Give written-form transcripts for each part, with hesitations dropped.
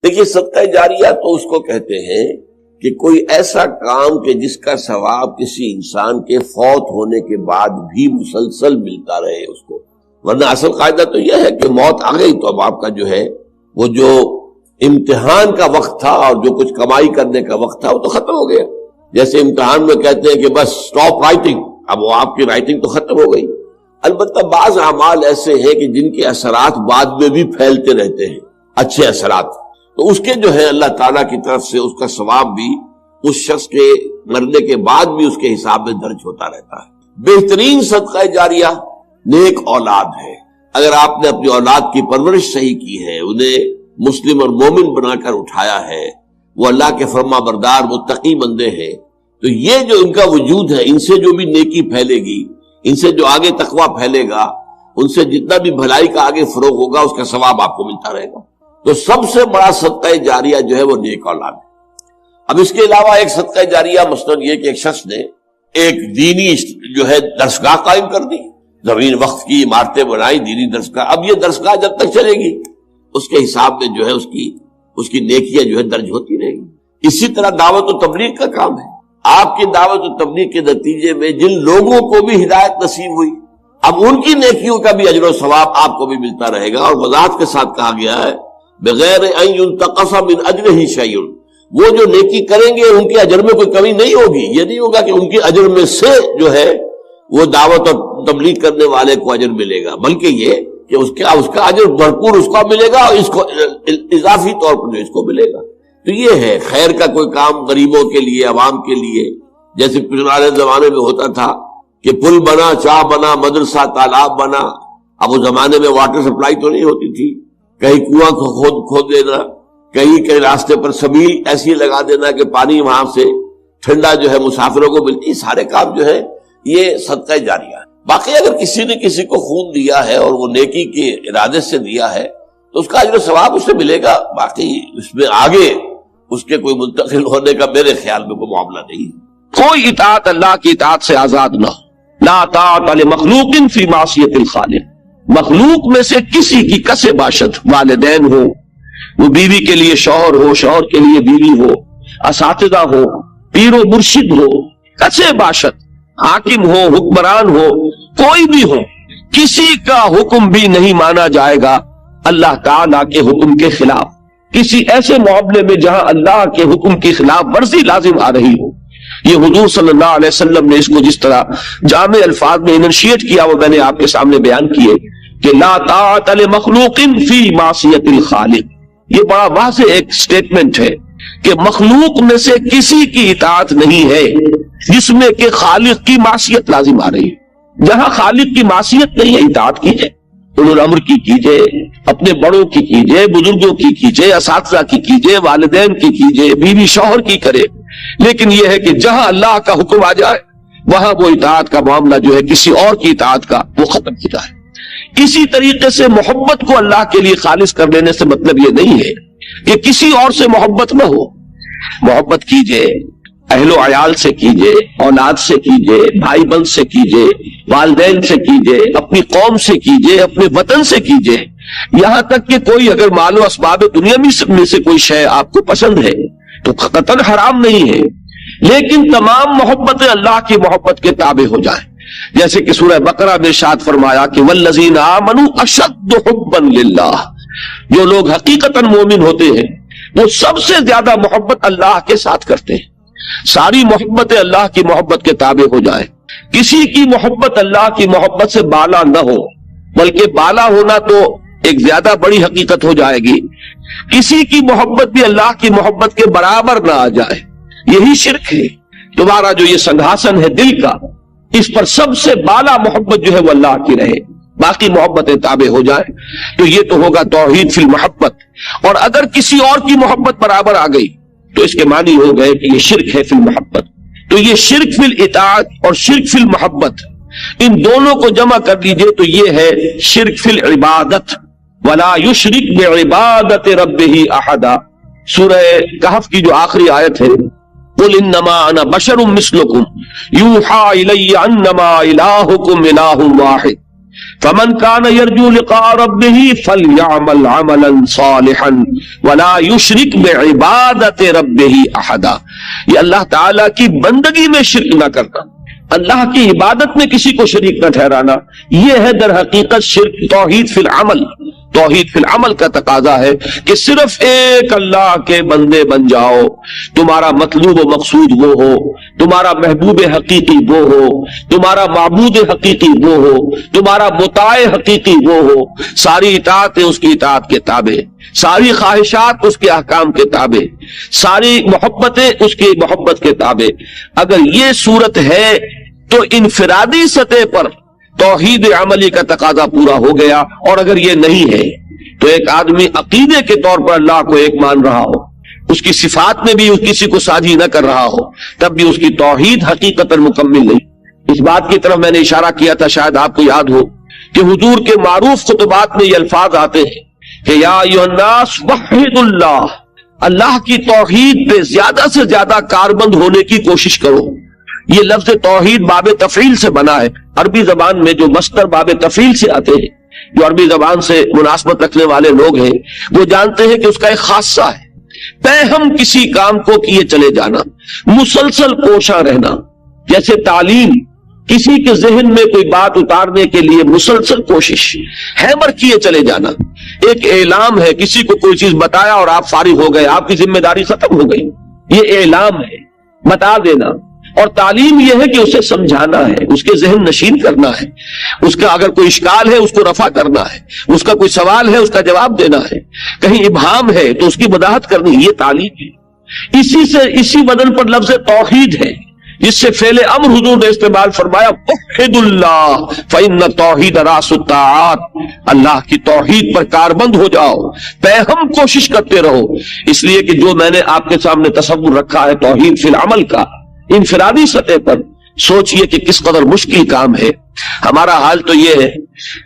دیکھیے صدقہ جاریہ تو اس کو کہتے ہیں کہ کوئی ایسا کام کہ جس کا ثواب کسی انسان کے فوت ہونے کے بعد بھی مسلسل ملتا رہے اس کو، ورنہ اصل قاعدہ تو یہ ہے کہ موت آ گئی تو اب آپ کا جو ہے وہ جو امتحان کا وقت تھا اور جو کچھ کمائی کرنے کا وقت تھا وہ تو ختم ہو گیا. جیسے امتحان میں کہتے ہیں کہ بس سٹاپ رائٹنگ، اب وہ آپ کی رائٹنگ تو ختم ہو گئی. البتہ بعض اعمال ایسے ہیں کہ جن کے اثرات بعد میں بھی پھیلتے رہتے ہیں، اچھے اثرات، تو اس کے جو ہے اللہ تعالیٰ کی طرف سے اس کا ثواب بھی اس شخص کے مرنے کے بعد بھی اس کے حساب میں درج ہوتا رہتا ہے. بہترین صدقہ جاریہ نیک اولاد ہے. اگر آپ نے اپنی اولاد کی پرورش صحیح کی ہے، انہیں مسلم اور مومن بنا کر اٹھایا ہے، وہ اللہ کے فرما بردار متقی بندے ہیں، تو یہ جو ان کا وجود ہے، ان سے جو بھی نیکی پھیلے گی، ان سے جو آگے تقویٰ پھیلے گا، ان سے جتنا بھی بھلائی کا آگے فروغ ہوگا اس کا ثواب آپ کو ملتا رہے گا. تو سب سے بڑا صدقہ جاریہ جو ہے وہ نیک اولاد ہے. اب اس کے علاوہ ایک صدقہ جاریہ مثلاً یہ کہ ایک شخص نے ایک دینی جو ہے درسگاہ قائم کر دی، زمین وقف کی، عمارتیں بنائی، دینی درسگاہ. اب یہ درسگاہ جب تک چلے گی اس کے حساب میں جو ہے اس کی نیکیاں جو ہے درج ہوتی رہے گی. اسی طرح دعوت و تبلیغ کا کام ہے. آپ کی دعوت و تبلیغ کے نتیجے میں جن لوگوں کو بھی ہدایت نصیب ہوئی، اب ان کی نیکیوں کا بھی اجر و ثواب آپ کو بھی ملتا رہے گا. اور وضاحت کے ساتھ کہا گیا ہے بغیر ان ينتقص من اجرہ شیء، وہ جو نیکی کریں گے ان کے اجر میں کوئی کمی نہیں ہوگی. یہ نہیں ہوگا کہ ان کے اجر میں سے جو ہے وہ دعوت اور تبلیغ کرنے والے کو اجر ملے گا، بلکہ یہ کہ اس کا اجر بھرپور اس کو ملے گا، اور اس کو اضافی طور پر جو اس کو ملے گا. تو یہ ہے خیر کا کوئی کام غریبوں کے لیے، عوام کے لیے، جیسے پرانے زمانے میں ہوتا تھا کہ پل بنا، چاہ بنا، مدرسہ، تالاب بنا. اب اس زمانے میں واٹر سپلائی تو نہیں ہوتی تھی، کہیں کنواں کھود دینا، کہیں راستے پر سبیل ایسی لگا دینا کہ پانی وہاں سے ٹھنڈا جو ہے مسافروں کو ملتی. سارے کام جو ہے یہ صدقہ جاریہ ہے. باقی اگر کسی نے کسی کو خون دیا ہے اور وہ نیکی کے ارادے سے دیا ہے تو اس کا اجر و ثواب اسے ملے گا. باقی اس میں آگے اس کے کوئی منتقل ہونے کا میرے خیال میں کوئی معاملہ نہیں. کوئی اطاعت اللہ کی اطاعت سے آزاد نہ ہو. لا طاعت لمخلوق فی معصیت الخالق. مخلوق میں سے کسی کی کسے باشد، والدین ہو، وہ بیوی کے لیے شوہر ہو، شوہر کے لیے بیوی ہو، اساتذہ ہو، پیر و مرشد ہو، کسے باشد، حاکم ہو، حکمران ہو، کوئی بھی ہو، کسی کا حکم بھی نہیں مانا جائے گا اللہ تعالیٰ کے حکم کے خلاف. کسی ایسے معاملے میں جہاں اللہ کے حکم کی خلاف ورزی لازم آ رہی ہو. یہ حضور صلی اللہ علیہ وسلم نے اس کو جس طرح جامع الفاظ میں انشیٹ کیا وہ میں نے آپ کے سامنے بیان کیے کہ لا طاعت لمخلوق فی معصیت الخالق. یہ بڑا واضح ایک سٹیٹمنٹ ہے کہ مخلوق میں سے کسی کی اطاعت نہیں ہے جس میں کہ خالق کی معصیت لازم آ رہی ہے. جہاں خالق کی معصیت نہیں ہے اطاعت کیجئے، اولو الامر کی کیجئے، اپنے بڑوں کی کیجئے، بزرگوں کی کیجئے، اساتذہ کی کیجئے، والدین کی کیجئے، بیوی شوہر کی کرے. لیکن یہ ہے کہ جہاں اللہ کا حکم آ جائے وہاں وہ اطاعت کا معاملہ جو ہے کسی اور کی اطاعت کا وہ ختم ہو جائے. اسی طریقے سے محبت کو اللہ کے لیے خالص کر لینے سے مطلب یہ نہیں ہے کہ کسی اور سے محبت نہ ہو. محبت کیجئے، اہل و عیال سے کیجئے، اولاد سے کیجئے، بھائی بہن سے کیجئے، والدین سے کیجئے، اپنی قوم سے کیجئے، اپنے وطن سے کیجئے. یہاں تک کہ کوئی اگر مال و اسباب دنیا میں سے کوئی شے آپ کو پسند ہے تو قطعاً حرام نہیں ہے، لیکن تمام محبتیں اللہ کی محبت کے تابع ہو جائیں. جیسے کہ سورہ بقرہ میں ارشاد فرمایا کہ والذین آمنوا اشد حبا للہ. جو لوگ حقیقتاً مومن ہوتے ہیں وہ سب سے زیادہ محبت اللہ کے ساتھ کرتے ہیں. ساری محبتیں اللہ کی محبت کے تابع ہو جائیں. کسی کی محبت اللہ کی محبت سے بالا نہ ہو، بلکہ بالا ہونا تو ایک زیادہ بڑی حقیقت ہو جائے گی. کسی کی محبت بھی اللہ کی محبت کے برابر نہ آ جائے، یہی شرک ہے. تمہارا جو یہ سنگھاسن ہے دل کا، اس پر سب سے بالا محبت جو ہے وہ اللہ کی رہے، باقی محبتیں تابع ہو جائیں تو یہ تو ہوگا توحید فی المحبت. اور اگر کسی اور کی محبت برابر آ گئی تو اس کے معنی ہو گئے کہ یہ شرک ہے فی المحبت. تو یہ شرک فی الاطاعت اور شرک فی المحبت، ان دونوں کو جمع کر لیجئے تو یہ ہے شرک فی العبادت. ولا یشرک بعبادت ربہ احدا. سورہ کہف کی جو آخری آیت ہے قل انما انا بشر مثلکم یوحی الی انما الہکم الہ واحد. فمن کان یرجو لقاء ربہ فلیعمل عملا صالحا ولا یشرک بعبادۃ ربہ احدا. یہ اللہ تعالیٰ کی بندگی میں شرک نہ کرنا، اللہ کی عبادت میں کسی کو شریک نہ ٹھہرانا، یہ ہے در حقیقت شرک. توحید فی العمل، توحید فی العمل کا تقاضا ہے کہ صرف ایک اللہ کے بندے بن جاؤ، تمہارا مطلوب و مقصود وہ ہو، تمہارا محبوب حقیقی وہ ہو، تمہارا معبود حقیقی وہ ہو، تمہارا مطاع حقیقی وہ ہو، ساری اطاعتیں اس کی اطاعت کے تابع، ساری خواہشات اس کے احکام کے تابع، ساری محبتیں اس کی محبت کے تابع. اگر یہ صورت ہے تو انفرادی سطح پر توحید عملی کا تقاضا پورا ہو گیا. اور اگر یہ نہیں ہے تو ایک آدمی عقیدے کے طور پر اللہ کو ایک مان رہا ہو، اس کی صفات میں بھی کسی کو ساجی نہ کر رہا ہو، تب بھی اس کی توحید حقیقتاً مکمل نہیں. اس بات کی طرف میں نے اشارہ کیا تھا، شاید آپ کو یاد ہو کہ حضور کے معروف خطبات میں یہ الفاظ آتے ہیں کہ یا ایھا الناس وحد اللہ، اللہ کی توحید پہ زیادہ سے زیادہ کاربند ہونے کی کوشش کرو. یہ لفظ توحید باب تفعیل سے بنا ہے. عربی زبان میں جو مصدر باب تفعیل سے آتے ہیں، جو عربی زبان سے مناسبت رکھنے والے لوگ ہیں وہ جانتے ہیں کہ اس کا ایک خاصہ ہے پہم کسی کام کو کیے چلے جانا، مسلسل کوشاں رہنا. جیسے تعلیم، کسی کے ذہن میں کوئی بات اتارنے کے لیے مسلسل کوشش، ہیمر کیے چلے جانا. ایک اعلام ہے، کسی کو کوئی چیز بتایا اور آپ فارغ ہو گئے، آپ کی ذمہ داری ختم ہو گئی، یہ اعلام ہے، بتا دینا. اور تعلیم یہ ہے کہ اسے سمجھانا ہے، اس کے ذہن نشین کرنا ہے، اس کا اگر کوئی اشکال ہے اس کو رفع کرنا ہے، اس کا کوئی سوال ہے اس کا جواب دینا ہے، کہیں ابہام ہے تو اس کی وضاحت کرنی، یہ تعلیم ہے. اسی وزن پر لفظ توحید ہے جس سے فعل امر حضور نے استعمال فرمایا وحد اللہ فإن توحید راس الطاعات. اللہ کی توحید پر کاربند ہو جاؤ، پہم کوشش کرتے رہو. اس لیے کہ جو میں نے آپ کے سامنے تصور رکھا ہے توحید فی العمل کا، انفرادی سطح پر سوچئے کہ کس قدر مشکل کام ہے. ہمارا حال تو یہ ہے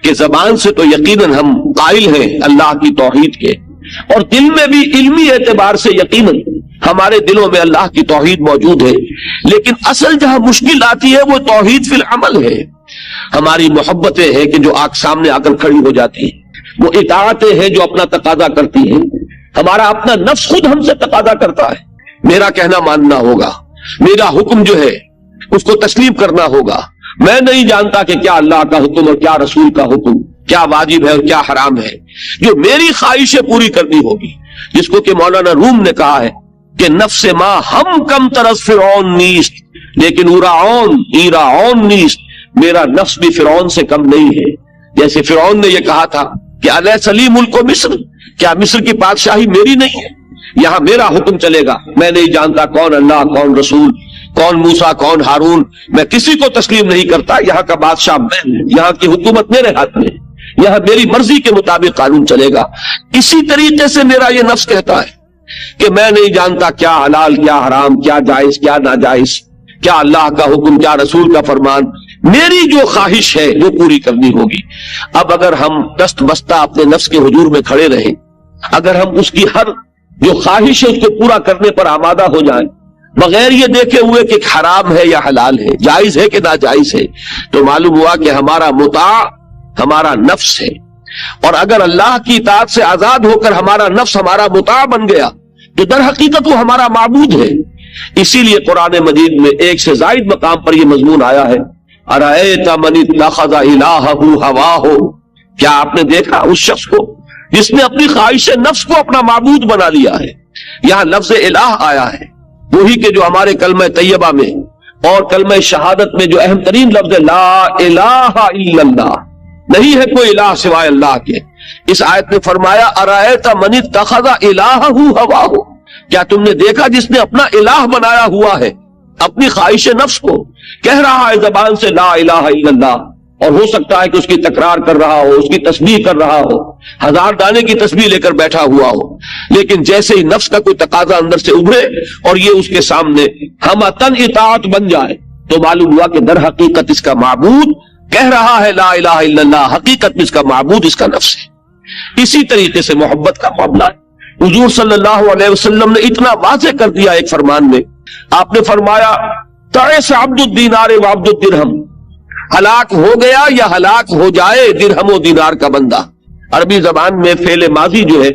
کہ زبان سے تو یقیناً ہم قائل ہیں اللہ کی توحید کے، اور دل میں بھی علمی اعتبار سے یقیناً ہمارے دلوں میں اللہ کی توحید موجود ہے. لیکن اصل جہاں مشکل آتی ہے وہ توحید فی العمل ہے. ہماری محبتیں ہیں کہ جو سامنے آ کر کھڑی ہو جاتی ہیں، وہ اطاعتیں ہیں جو اپنا تقاضا کرتی ہیں. ہمارا اپنا نفس خود ہم سے تقاضا کرتا ہے، میرا کہنا ماننا ہوگا، میرا حکم جو ہے اس کو تسلیم کرنا ہوگا. میں نہیں جانتا کہ کیا اللہ کا حکم اور کیا رسول کا حکم، کیا واجب ہے اور کیا حرام ہے. جو میری خواہشیں پوری کرنی ہوگی، جس کو کہ مولانا روم نے کہا ہے کہ نفس ما ہم کم طرز فرعون نیست لیکن ایرعون نیست. میرا نفس بھی فرعون سے کم نہیں ہے. جیسے فرعون نے یہ کہا تھا کہ الیس لی ملک مصر، کیا مصر کی بادشاہی میری نہیں ہے، یہاں میرا حکم چلے گا. میں نہیں جانتا کون اللہ، کون رسول، کون موسیٰ، کون ہارون، میں کسی کو تسلیم نہیں کرتا. یہاں کا بادشاہ میں ہوں، یہاں کی حکومت میرے ہاتھ میں، یہاں میری مرضی کے مطابق قانون چلے گا. اسی طریقے سے میرا یہ نفس کہتا ہے کہ میں نہیں جانتا کیا حلال، کیا حرام، کیا جائز، کیا ناجائز، کیا اللہ کا حکم، کیا رسول کا فرمان. میری جو خواہش ہے وہ پوری کرنی ہوگی. اب اگر ہم دست بستہ اپنے نفس کے حضور میں کھڑے رہیں، اگر ہم اس کی ہر جو خواہش ہے اس کو پورا کرنے پر آمادہ ہو جائیں بغیر یہ دیکھے ہوئے کہ حرام ہے یا حلال ہے، جائز ہے کہ ناجائز ہے، تو معلوم ہوا کہ ہمارا مطاع ہمارا نفس ہے. اور اگر اللہ کی اطاعت سے آزاد ہو کر ہمارا نفس ہمارا مطاع بن گیا تو در حقیقت وہ ہمارا معبود ہے. اسی لیے قرآن مجید میں ایک سے زائد مقام پر یہ مضمون آیا ہے ارأیت من اتخذ الہہ ہواہ. کیا آپ نے دیکھا اس شخص کو جس نے اپنی خواہش نفس کو اپنا معبود بنا لیا ہے. یہاں لفظ الہ آیا ہے، وہی کہ جو ہمارے کلمہ طیبہ میں اور کلمہ شہادت میں جو اہم ترین لفظ ہے لا الہ الا اللہ، نہیں ہے کوئی الہ سوائے اللہ کے. اس آیت نے فرمایا ارأیت من اتخذ الہہ ہواہ. کیا تم نے دیکھا جس نے اپنا الہ بنایا ہوا ہے اپنی خواہش نفس کو، کہہ رہا ہے زبان سے لا الہ الا اللہ، اور ہو سکتا ہے کہ اس کی تکرار کر رہا ہو، اس کی تسبیح کر رہا ہو، 1000 دانے کی تسبیح لے کر بیٹھا ہوا ہو، لیکن جیسے ہی نفس کا کوئی تقاضا اندر سے ابھرے اور یہ اس کے سامنے ہم تن اطاعت بن جائے تو معلوم ہوا کہ در حقیقت اس کا معبود کہہ رہا ہے لا الہ الا اللہ، حقیقت میں اس کا معبود اس کا نفس ہے. اسی طریقے سے محبت کا معاملہ ہے. حضور صلی اللہ علیہ وسلم نے اتنا واضح کر دیا ایک فرمان میں، آپ نے فرمایا تعس عبد الدینار و عبد الدرہم. ہلاک ہو گیا یا ہلاک ہو جائے درہم و دینار کا بندہ. عربی زبان میں فعل ماضی جو ہے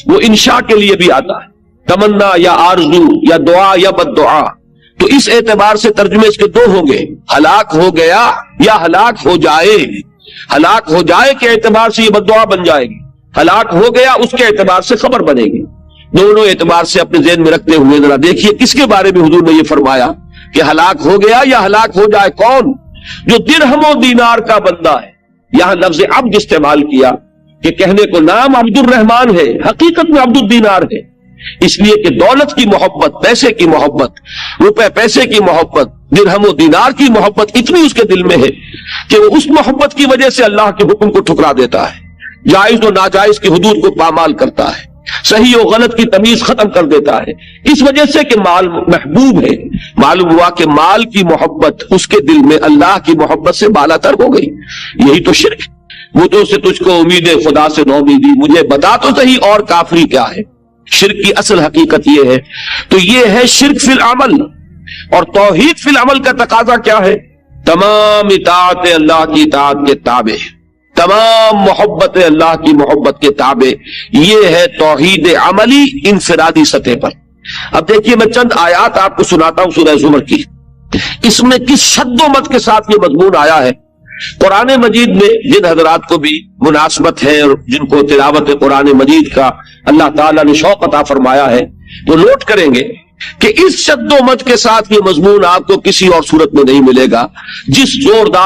وہ انشاء کے لیے بھی آتا ہے، تمنا یا آرزو یا دعا یا بد دعا. تو اس اعتبار سے ترجمے اس کے دو ہوں گے، ہلاک ہو گیا یا ہلاک ہو جائے. ہلاک ہو جائے کے اعتبار سے یہ بد دعا بن جائے گی، ہلاک ہو گیا اس کے اعتبار سے خبر بنے گی. دونوں اعتبار سے اپنے ذہن میں رکھتے ہوئے ذرا دیکھیے کس کے بارے میں حضور نے یہ فرمایا کہ ہلاک ہو گیا یا ہلاک ہو جائے. کون؟ جو درہم و دینار کا بندہ ہے. یہاں لفظ عبد استعمال کیا کہ کہنے کو نام عبد الرحمن ہے، حقیقت میں عبد الدینار ہے، اس لیے کہ دولت کی محبت، پیسے کی محبت، روپے پیسے کی محبت، درہم و دینار کی محبت اتنی اس کے دل میں ہے کہ وہ اس محبت کی وجہ سے اللہ کے حکم کو ٹھکرا دیتا ہے، جائز و ناجائز کی حدود کو پامال کرتا ہے، صحیح و غلط کی تمیز ختم کر دیتا ہے، اس وجہ سے کہ مال محبوب ہے. معلوم ہوا کہ مال کی محبت اس کے دل میں اللہ کی محبت سے بالا تر ہو گئی. یہی تو شرک. بتوں سے تجھ کو امید خدا سے نو امیدی، مجھے بتا تو صحیح اور کافری کیا ہے. شرک کی اصل حقیقت یہ ہے. تو یہ ہے شرک فی العمل. اور توحید فی العمل کا تقاضا کیا ہے؟ تمام اطاعت اللہ کی اطاعت کے تابع، تمام محبت اللہ کی محبت کے تابع. یہ ہے توحید عملی انفرادی سطح پر. اب دیکھیے میں چند آیات آپ کو سناتا ہوں سورہ زمر کی. اس میں کس شد و مت کے ساتھ یہ مضمون آیا ہے. قرآن مجید میں جن حضرات کو بھی مناسبت ہے اور جن کو تلاوت قرآن مجید کا اللہ تعالیٰ نے شوق عطا فرمایا ہے وہ نوٹ کریں گے کہ اس شد و مت کے ساتھ یہ مضمون آپ کو کسی اور صورت میں نہیں ملے گا. جس زوردار